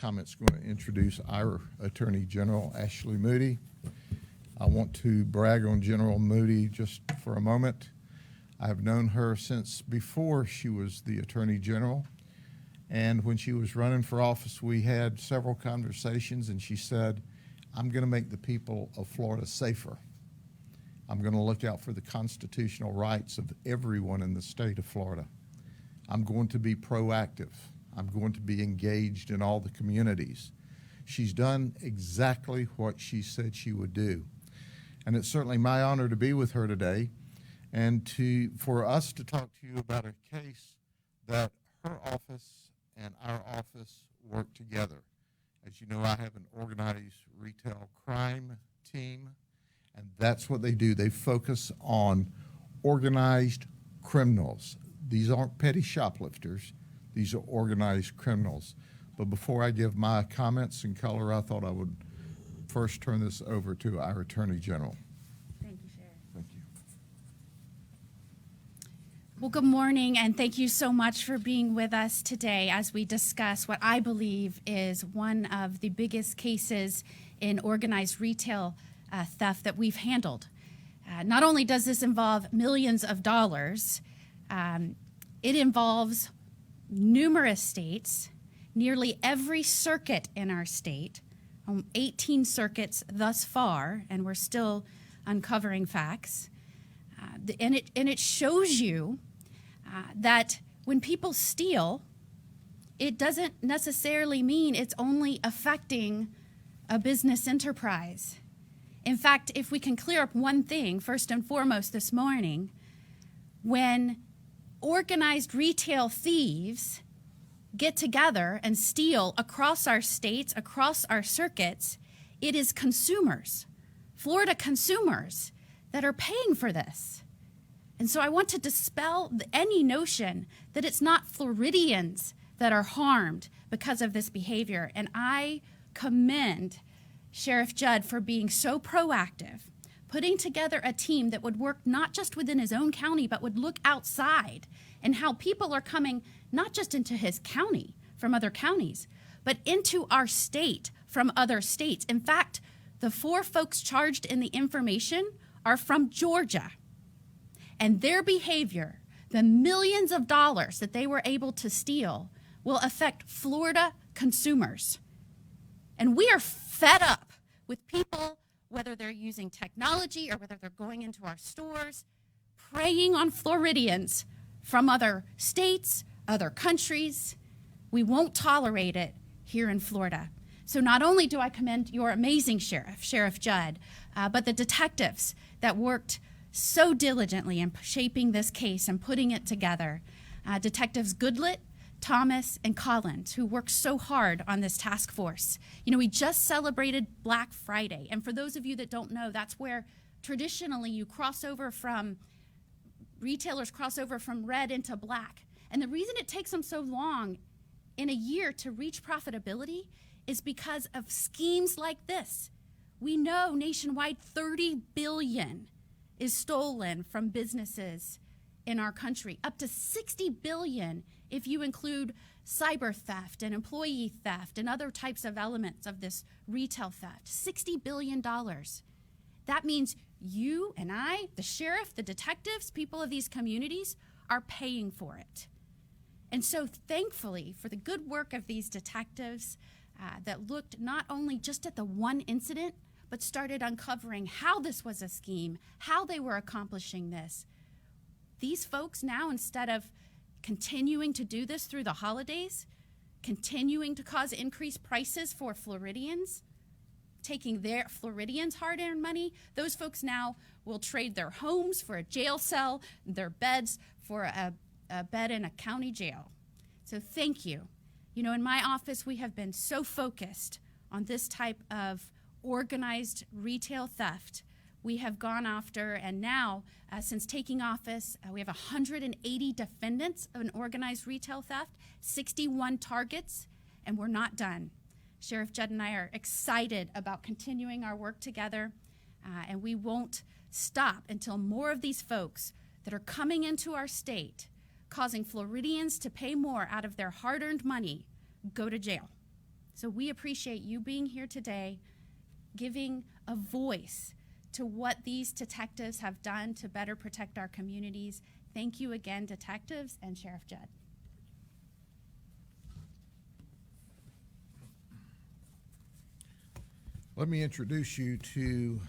comments going to introduce our Attorney General, Ashley Moody. I want to brag on General Moody just for a moment. I've known her since before she was the Attorney General. And when she was running for office, we had several conversations, and she said, I'm going to make the people of Florida safer. I'm going to look out for the constitutional rights of everyone in the state of Florida. I'm going to be proactive. I'm going to be engaged in all the communities. She's done exactly what she said she would do. And it's certainly my honor to be with her today and for us to talk to you about a case that her office and our office work together. As you know, I have an organized retail crime team, and that's what they do. They focus on organized criminals. These aren't petty shoplifters. These are organized criminals. But before I give my comments and color, I thought I would first turn this over to our Attorney General. Thank you, Sheriff. Thank you. Well, good morning, and thank you so much for being with us today as we discuss what I believe is one of the biggest cases in organized retail theft that we've handled. Not only does this involve millions of dollars, it involves numerous states, nearly every circuit in our state, 18 circuits thus far, and we're still uncovering facts. And it shows you that when people steal, it doesn't necessarily mean it's only affecting a business enterprise. In fact, if we can clear up one thing, first and foremost this morning, when organized retail thieves get together and steal across our states, across our circuits, it is consumers, Florida consumers, that are paying for this. And so I want to dispel any notion that it's not Floridians that are harmed because of this behavior. And I commend Sheriff Judd for being so proactive, putting together a team that would work not just within his own county, but would look outside and how people are coming not just into his county from other counties, but into our state from other states. In fact, the 4 folks charged in the information are from Georgia. And their behavior, the millions of dollars that they were able to steal, will affect Florida consumers. And we are fed up with people, whether they're using technology or whether they're going into our stores, preying on Floridians from other states, other countries. We won't tolerate it here in Florida. So not only do I commend your amazing sheriff, Sheriff Judd, but the detectives that worked so diligently in shaping this case and putting it together. Detectives Goodlet, Thomas, and Collins, who worked so hard on this task force. You know, we just celebrated Black Friday. And for those of you that don't know, that's where traditionally you retailers cross over from red into black. And the reason it takes them so long in a year to reach profitability is because of schemes like this. We know nationwide 30 billion is stolen from businesses in our country, up to 60 billion if you include cyber theft and employee theft and other types of elements of this retail theft. $60 billion. That means you and I, the sheriff, the detectives, people of these communities are paying for it. And so thankfully for the good work of these detectives that looked not only just at the one incident, but started uncovering how this was a scheme, how they were accomplishing this. These folks now, instead of continuing to do this through the holidays, continuing to cause increased prices for Floridians, taking their Floridians' hard-earned money, those folks now will trade their homes for a jail cell, their beds for a bed in a county jail. So thank you. You know, in my office, we have been so focused on this type of organized retail theft. We have gone after, and now, since taking office, we have 180 defendants of an organized retail theft, 61 targets, and we're not done. Sheriff Judd and I are excited about continuing our work together, and we won't stop until more of these folks that are coming into our state, causing Floridians to pay more out of their hard-earned money, go to jail. So we appreciate you being here today, giving a voice to what these detectives have done to better protect our communities. Thank you again, detectives and Sheriff Judd. Let me introduce you to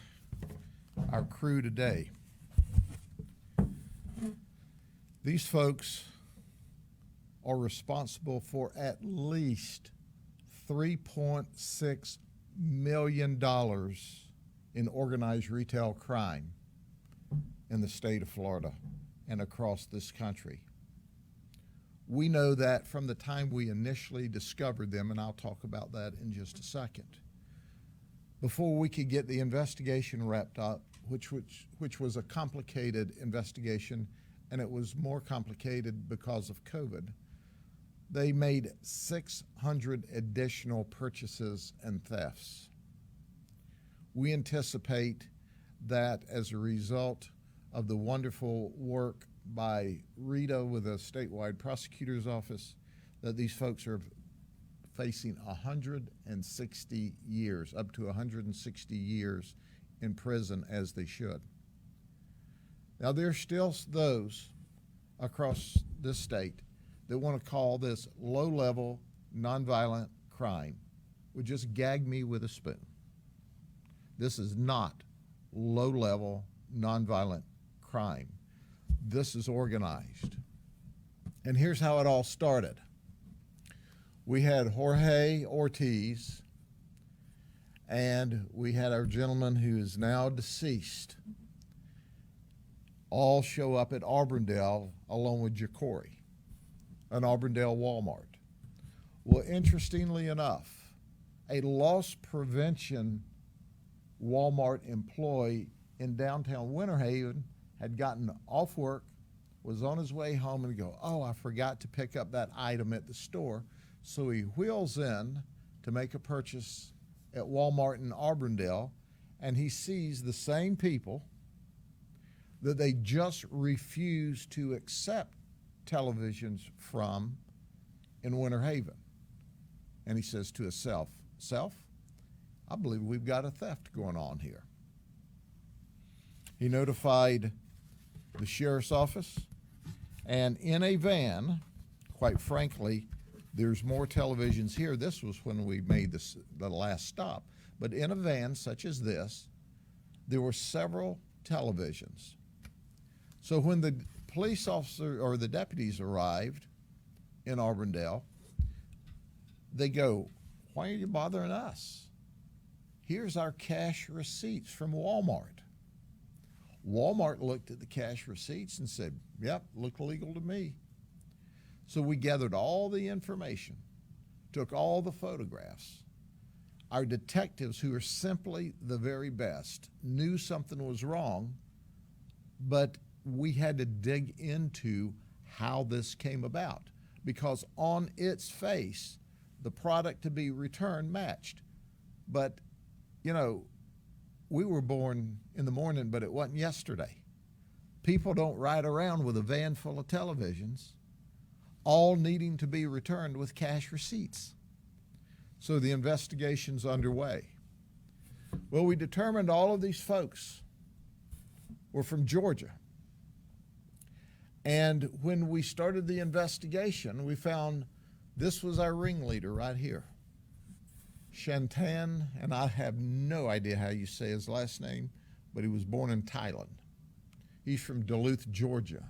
our crew today. These folks are responsible for at least $3.6 million in organized retail crime in the state of Florida and across this country. We know that from the time we initially discovered them, and I'll talk about that in just a second. Before we could get the investigation wrapped up, which was a complicated investigation, and it was more complicated because of COVID, they made 600 additional purchases and thefts. We anticipate that as a result of the wonderful work by Rita with the statewide prosecutor's office, that these folks are facing 160 years, up to 160 years in prison, as they should. Now, there's still those across this state that want to call this low-level, nonviolent crime, would just gag me with a spoon. This is not low-level, nonviolent crime. This is organized. And here's how it all started. We had Jorge Ortiz, and we had our gentleman who is now deceased, all show up at Auburndale along with Jacory, an Auburndale Walmart. Well, interestingly enough, a loss prevention Walmart employee in downtown Winter Haven had gotten off work, was on his way home, and go, oh, I forgot to pick up that item at the store. So he wheels in to make a purchase at Walmart in Auburndale, and he sees the same people that they just refused to accept televisions from in Winter Haven. And he says to himself, I believe we've got a theft going on here. He notified the sheriff's office, and in a van, quite frankly, there's more televisions here. This was when we made the last stop. But in a van such as this, there were several televisions. So when the police officer or the deputies arrived in Auburndale, they go, why are you bothering us? Here's our cash receipts from Walmart. Walmart looked at the cash receipts and said, yep, look legal to me. So we gathered all the information, took all the photographs. Our detectives, who are simply the very best, knew something was wrong, but we had to dig into how this came about, because on its face, the product to be returned matched. But, you know, we were born in the morning, but it wasn't yesterday. People don't ride around with a van full of televisions, all needing to be returned with cash receipts. So the investigation's underway. Well, we determined all of these folks were from Georgia. And when we started the investigation, we found this was our ringleader right here. Shantan, and I have no idea how you say his last name, but he was born in Thailand. He's from Duluth, Georgia.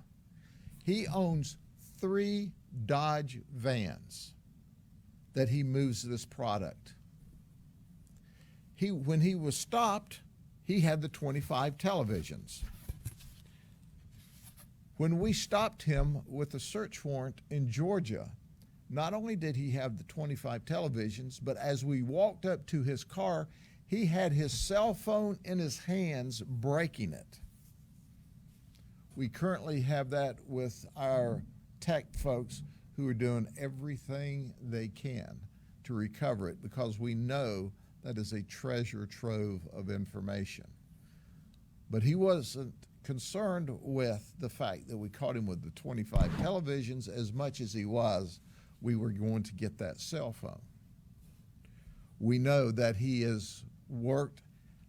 He owns 3 Dodge vans that he moves this product. When he was stopped, he had the 25 televisions. When we stopped him with a search warrant in Georgia, not only did he have the 25 televisions, but as we walked up to his car, he had his cell phone in his hands, breaking it. We currently have that with our tech folks who are doing everything they can to recover it, because we know that is a treasure trove of information. But he wasn't concerned with the fact that we caught him with the 25 televisions as much as he was we were going to get that cell phone. We know that he has worked,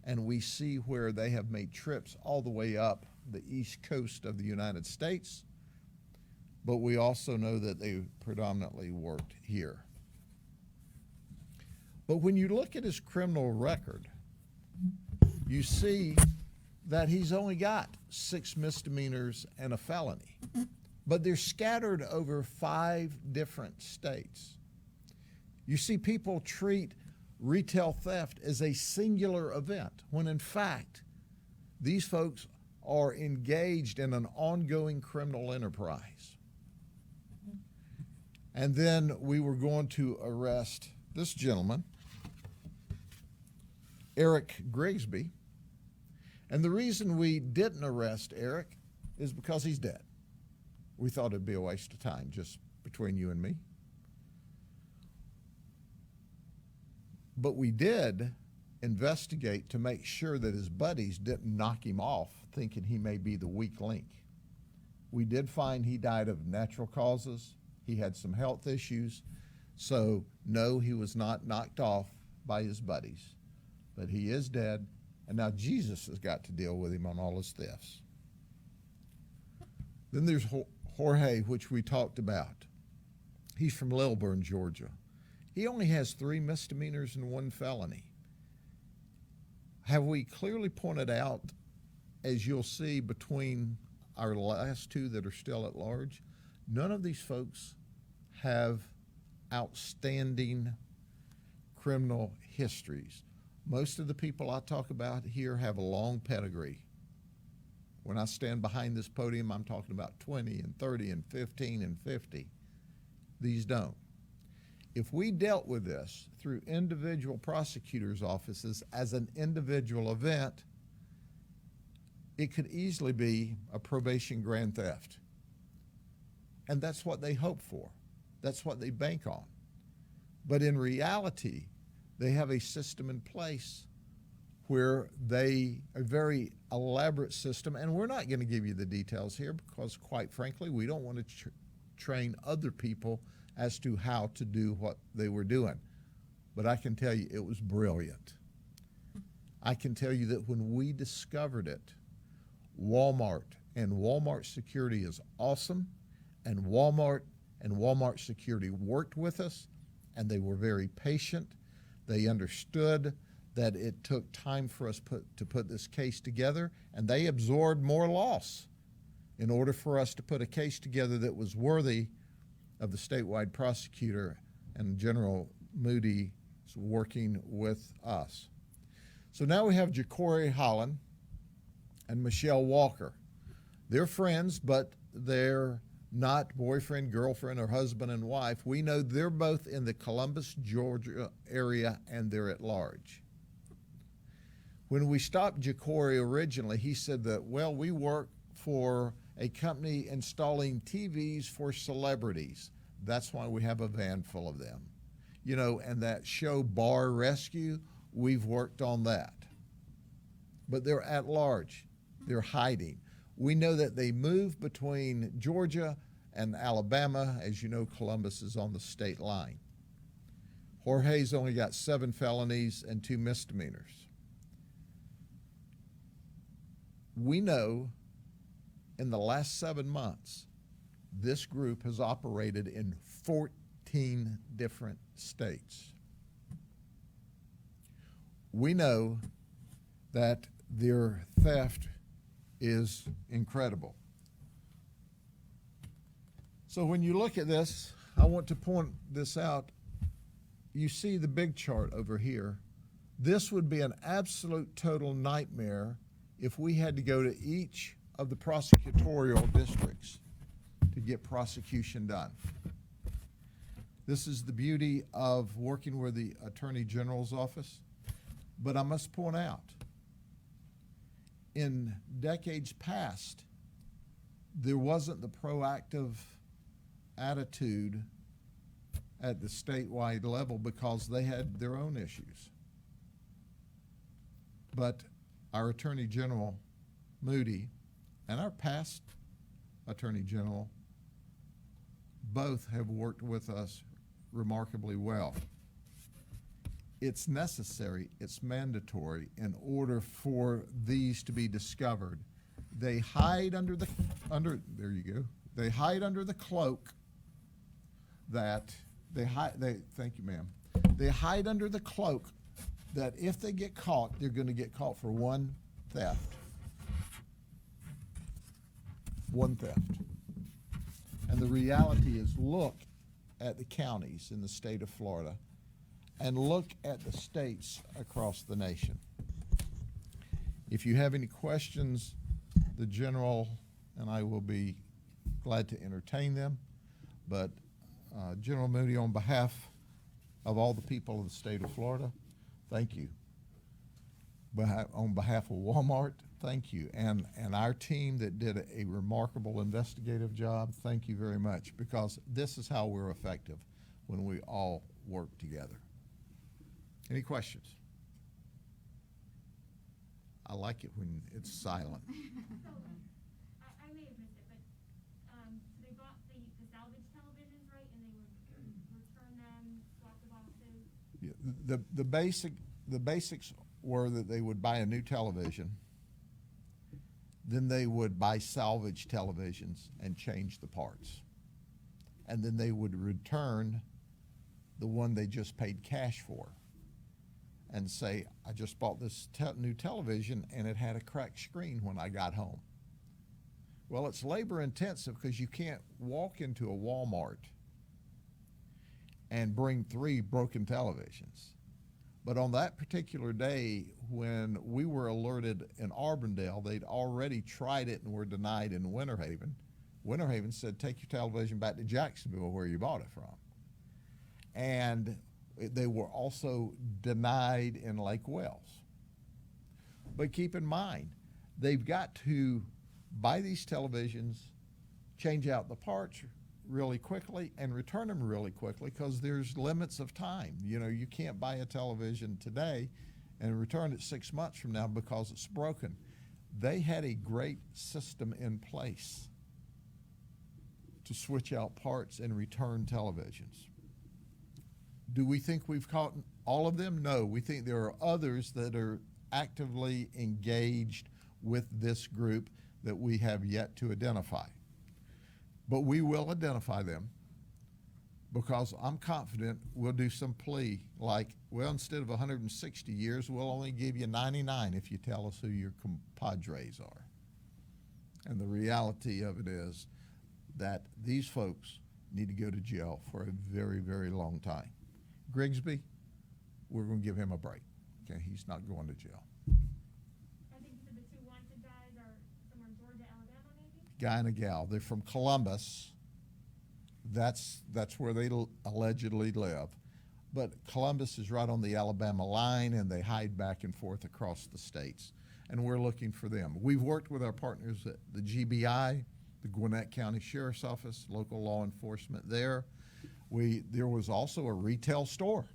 and we see where they have made trips all the way up the east coast of the United States, but we also know that they predominantly worked here. But when you look at his criminal record, you see that he's only got 6 misdemeanors and a felony, but they're scattered over 5 different states. You see, people treat retail theft as a singular event, when in fact, these folks are engaged in an ongoing criminal enterprise. And then we were going to arrest this gentleman, Eric Grigsby. And the reason we didn't arrest Eric is because he's dead. We thought it'd be a waste of time, just between you and me. But we did investigate to make sure that his buddies didn't knock him off, thinking he may be the weak link. We did find he died of natural causes. He had some health issues. So no, he was not knocked off by his buddies, but he is dead. And now Jesus has got to deal with him on all his thefts. Then there's Jorge, which we talked about. He's from Lilburn, Georgia. He only has 3 misdemeanors and 1 felony. Have we clearly pointed out, as you'll see between our last 2 that are still at large, none of these folks have outstanding criminal histories. Most of the people I talk about here have a long pedigree. When I stand behind this podium, I'm talking about 20 and 30 and 15 and 50. These don't. If we dealt with this through individual prosecutors' offices as an individual event, it could easily be a probation grand theft. And that's what they hope for. That's what they bank on. But in reality, they have a system in place where a very elaborate system, and we're not going to give you the details here because, quite frankly, we don't want to train other people as to how to do what they were doing. But I can tell you it was brilliant. I can tell you that when we discovered it, Walmart and Walmart security is awesome, and Walmart security worked with us, and they were very patient. They understood that it took time for us to put this case together, and they absorbed more loss in order for us to put a case together that was worthy of the statewide prosecutor and General Moody working with us. So now we have Ja'Cory Holland and Michelle Walker. They're friends, but they're not boyfriend, girlfriend, or husband and wife. We know they're both in the Columbus, Georgia area, and they're at large. When we stopped Ja'Cory originally, he said that, well, we work for a company installing TVs for celebrities. That's why we have a van full of them. You know, and that show Bar Rescue, we've worked on that. But they're at large. They're hiding. We know that they move between Georgia and Alabama. As you know, Columbus is on the state line. Jorge's only got 7 felonies and 2 misdemeanors. We know in the last 7 months, this group has operated in 14 different states. We know that their theft is incredible. So when you look at this, I want to point this out. You see the big chart over here. This would be an absolute total nightmare if we had to go to each of the prosecutorial districts to get prosecution done. This is the beauty of working with the Attorney General's office. But I must point out, in decades past, there wasn't the proactive attitude at the statewide level because they had their own issues. But our Attorney General, Moody, and our past Attorney General, both have worked with us remarkably well. it's necessary, it's mandatory in order for these to be discovered. They hide under there you go. They hide under the cloak that thank you, ma'am. They hide under the cloak that if they get caught, they're going to get caught for one theft. One theft. And the reality is, look at the counties in the state of Florida and look at the states across the nation. If you have any questions, the General and I will be glad to entertain them. But General Moody, on behalf of all the people of the state of Florida, thank you. On behalf of Walmart, thank you. And our team that did a remarkable investigative job, thank you very much, because this is how we're effective, when we all work together. Any questions? I like it when it's silent. So, I may have missed it, but so they bought the salvage televisions, right? And they would return them, swap the boxes? Yeah, the basics were that they would buy a new television, then they would buy salvage televisions and change the parts. And then they would return the one they just paid cash for and say, I just bought this new television and it had a cracked screen when I got home. Well, it's labor intensive because you can't walk into a Walmart and bring 3 broken televisions. But on that particular day, when we were alerted in Auburndale, they'd already tried it and were denied in Winter Haven. Winter Haven said, take your television back to Jacksonville where you bought it from. And they were also denied in Lake Wells. But keep in mind, they've got to buy these televisions, change out the parts really quickly, and return them really quickly because there's limits of time. You know, you can't buy a television today and return it 6 months from now because it's broken. They had a great system in place to switch out parts and return televisions. Do we think we've caught all of them? No, we think there are others that are actively engaged with this group that we have yet to identify. But we will identify them because I'm confident we'll do some plea like, well, instead of 160 years, we'll only give you 99 if you tell us who your compadres are. And the reality of it is that these folks need to go to jail for a very, very long time. Grigsby, we're going to give him a break. Okay, he's not going to jail. I think you said the 2 wanted guys are somewhere in Georgia, Alabama, maybe? Guy and a gal. They're from Columbus. That's where they allegedly live. But Columbus is right on the Alabama line, and they hide back and forth across the states. And we're looking for them. We've worked with our partners at the GBI, the Gwinnett County Sheriff's Office, local law enforcement there. There was also a retail store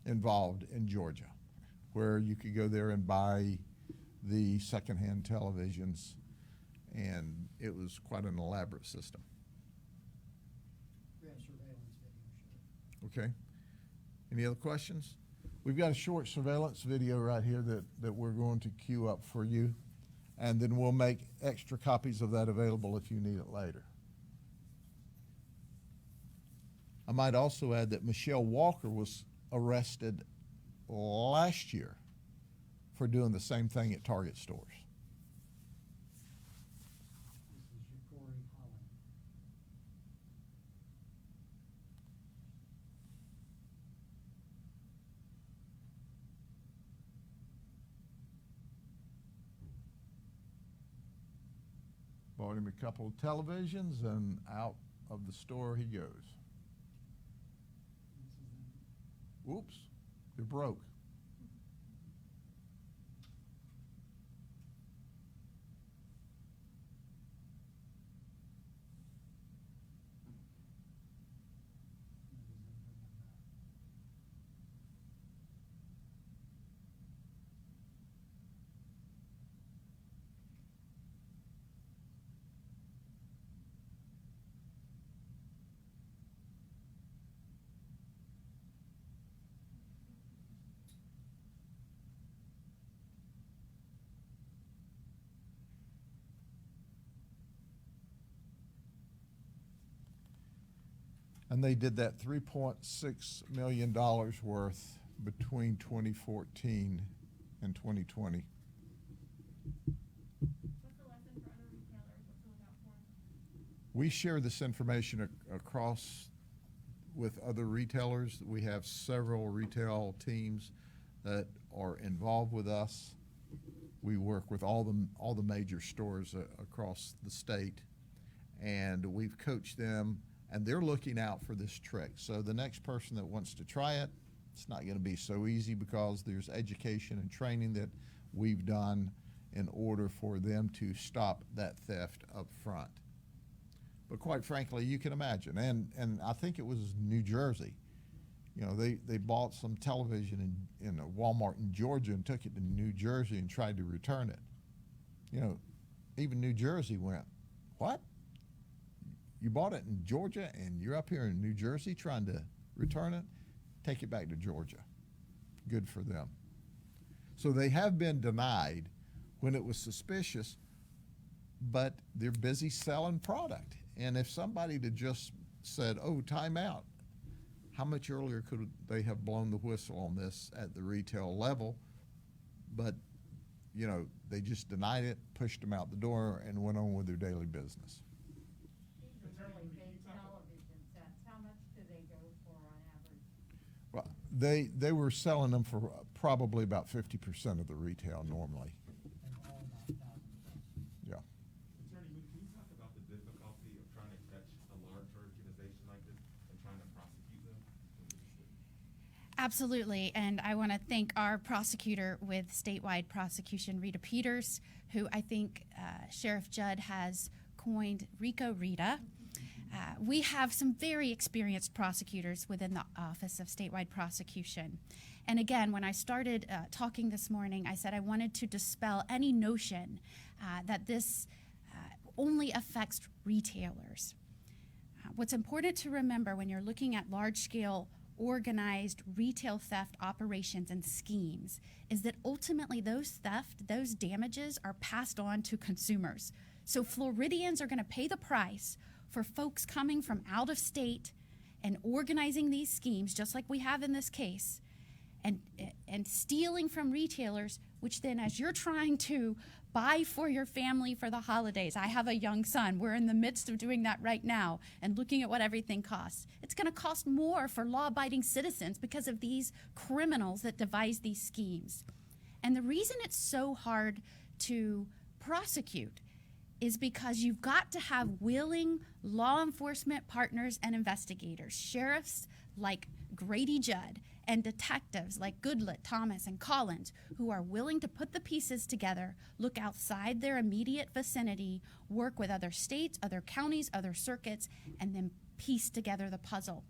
involved in Georgia where you could go there and buy the secondhand televisions, and it was quite an elaborate system. We have surveillance video show. Okay. Any other questions? We've got a short surveillance video right here that we're going to queue up for you, and then we'll make extra copies of that available if you need it later. I might also add that Michelle Walker was arrested last year for doing the same thing at Target stores. This is your Corey Holland. Bought him a couple of televisions, and out of the store he goes. This is them. Whoops, they're broke. This is them putting them back. And they did that $3.6 million worth between 2014 and 2020. What's the lesson for other retailers? What's to look out for? We share this information across with other retailers. We have several retail teams that are involved with us. We work with all the major stores across the state, and we've coached them, and they're looking out for this trick. So the next person that wants to try it, it's not going to be so easy because there's education and training that we've done in order for them to stop that theft up front. But quite frankly, you can imagine, and I think it was New Jersey. You know, they bought some television in a Walmart in Georgia and took it to New Jersey and tried to return it. You know, even New Jersey went, what? You bought it in Georgia and you're up here in New Jersey trying to return it? Take it back to Georgia. Good for them. So they have been denied when it was suspicious, but they're busy selling product. And if somebody had just said, oh, time out, how much earlier could they have blown the whistle on this at the retail level? But, you know, they just denied it, pushed them out the door, and went on with their daily business. These are really big television sets. How much do they go for on average? Well, they were selling them for probably about 50% of the retail normally. And all 9,000 plus. Yeah. Attorney Moody, can you talk about the difficulty of trying to catch a large organization like this and trying to prosecute them? Absolutely, and I want to thank our prosecutor with statewide prosecution, Rita Peters, who I think Sheriff Judd has coined Rico Rita. We have some very experienced prosecutors within the Office of Statewide Prosecution. And again, when I started talking this morning, I said I wanted to dispel any notion that this only affects retailers. What's important to remember when you're looking at large-scale organized retail theft operations and schemes is that ultimately those damages are passed on to consumers. So Floridians are going to pay the price for folks coming from out of state and organizing these schemes, just like we have in this case, and stealing from retailers, which then as you're trying to buy for your family for the holidays. I have a young son. We're in the midst of doing that right now and looking at what everything costs. It's going to cost more for law-abiding citizens because of these criminals that devise these schemes. And the reason it's so hard to prosecute is because you've got to have willing law enforcement partners and investigators, sheriffs like Grady Judd, and detectives like Goodlett, Thomas, and Collins, who are willing to put the pieces together, look outside their immediate vicinity, work with other states, other counties, other circuits, and then piece together the puzzle.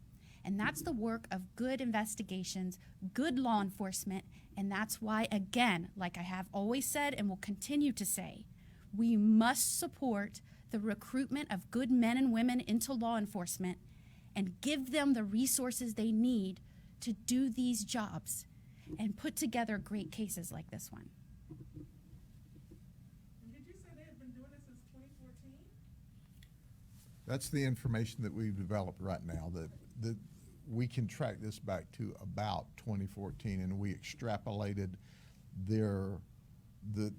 And that's the work of good investigations, good law enforcement, and that's why, again, like I have always said and will continue to say, we must support the recruitment of good men and women into law enforcement and give them the resources they need to do these jobs and put together great cases like this one. Did you say they have been doing this since 2014? That's the information that we've developed right now, that we can track this back to about 2014, and we extrapolated the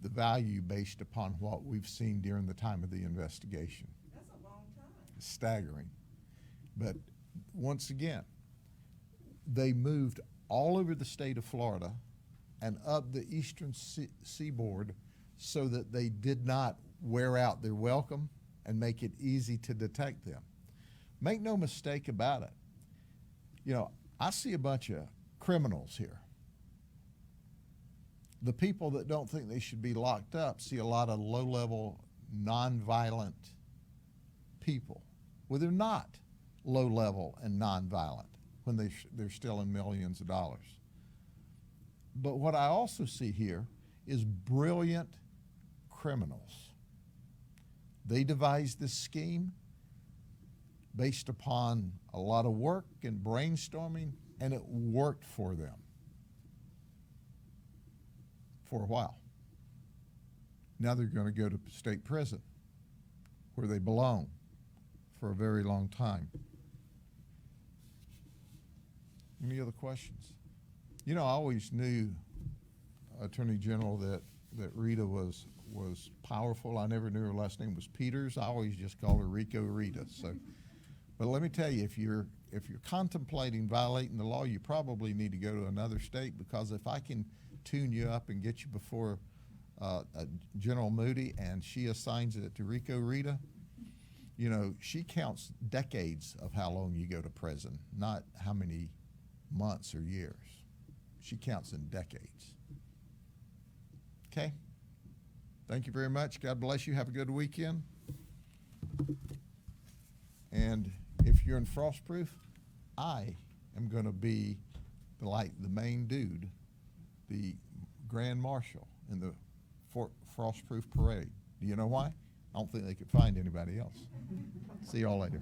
value based upon what we've seen during the time of the investigation. That's a long time. It's staggering. But once again, they moved all over the state of Florida and up the eastern seaboard so that they did not wear out their welcome and make it easy to detect them. Make no mistake about it. You know, I see a bunch of criminals here. The people that don't think they should be locked up see a lot of low-level, nonviolent people. Well, they're not low-level and nonviolent when they're stealing millions of dollars. But what I also see here is brilliant criminals. They devised this scheme based upon a lot of work and brainstorming, and it worked for them for a while. Now they're going to go to state prison where they belong for a very long time. Any other questions? You know, I always knew, Attorney General, that Rita was powerful. I never knew her last name was Peters. I always just called her Rico Rita. So, but let me tell you, if you're contemplating violating the law, you probably need to go to another state, because if I can tune you up and get you before General Moody and she assigns it to Rico Rita, you know, she counts decades of how long you go to prison, not how many months or years. She counts in decades. Okay? Thank you very much. God bless you. Have a good weekend. And if you're in Frostproof, I am going to be the main dude, the Grand Marshal in the Frostproof Parade. Do you know why? I don't think they could find anybody else. See y'all later.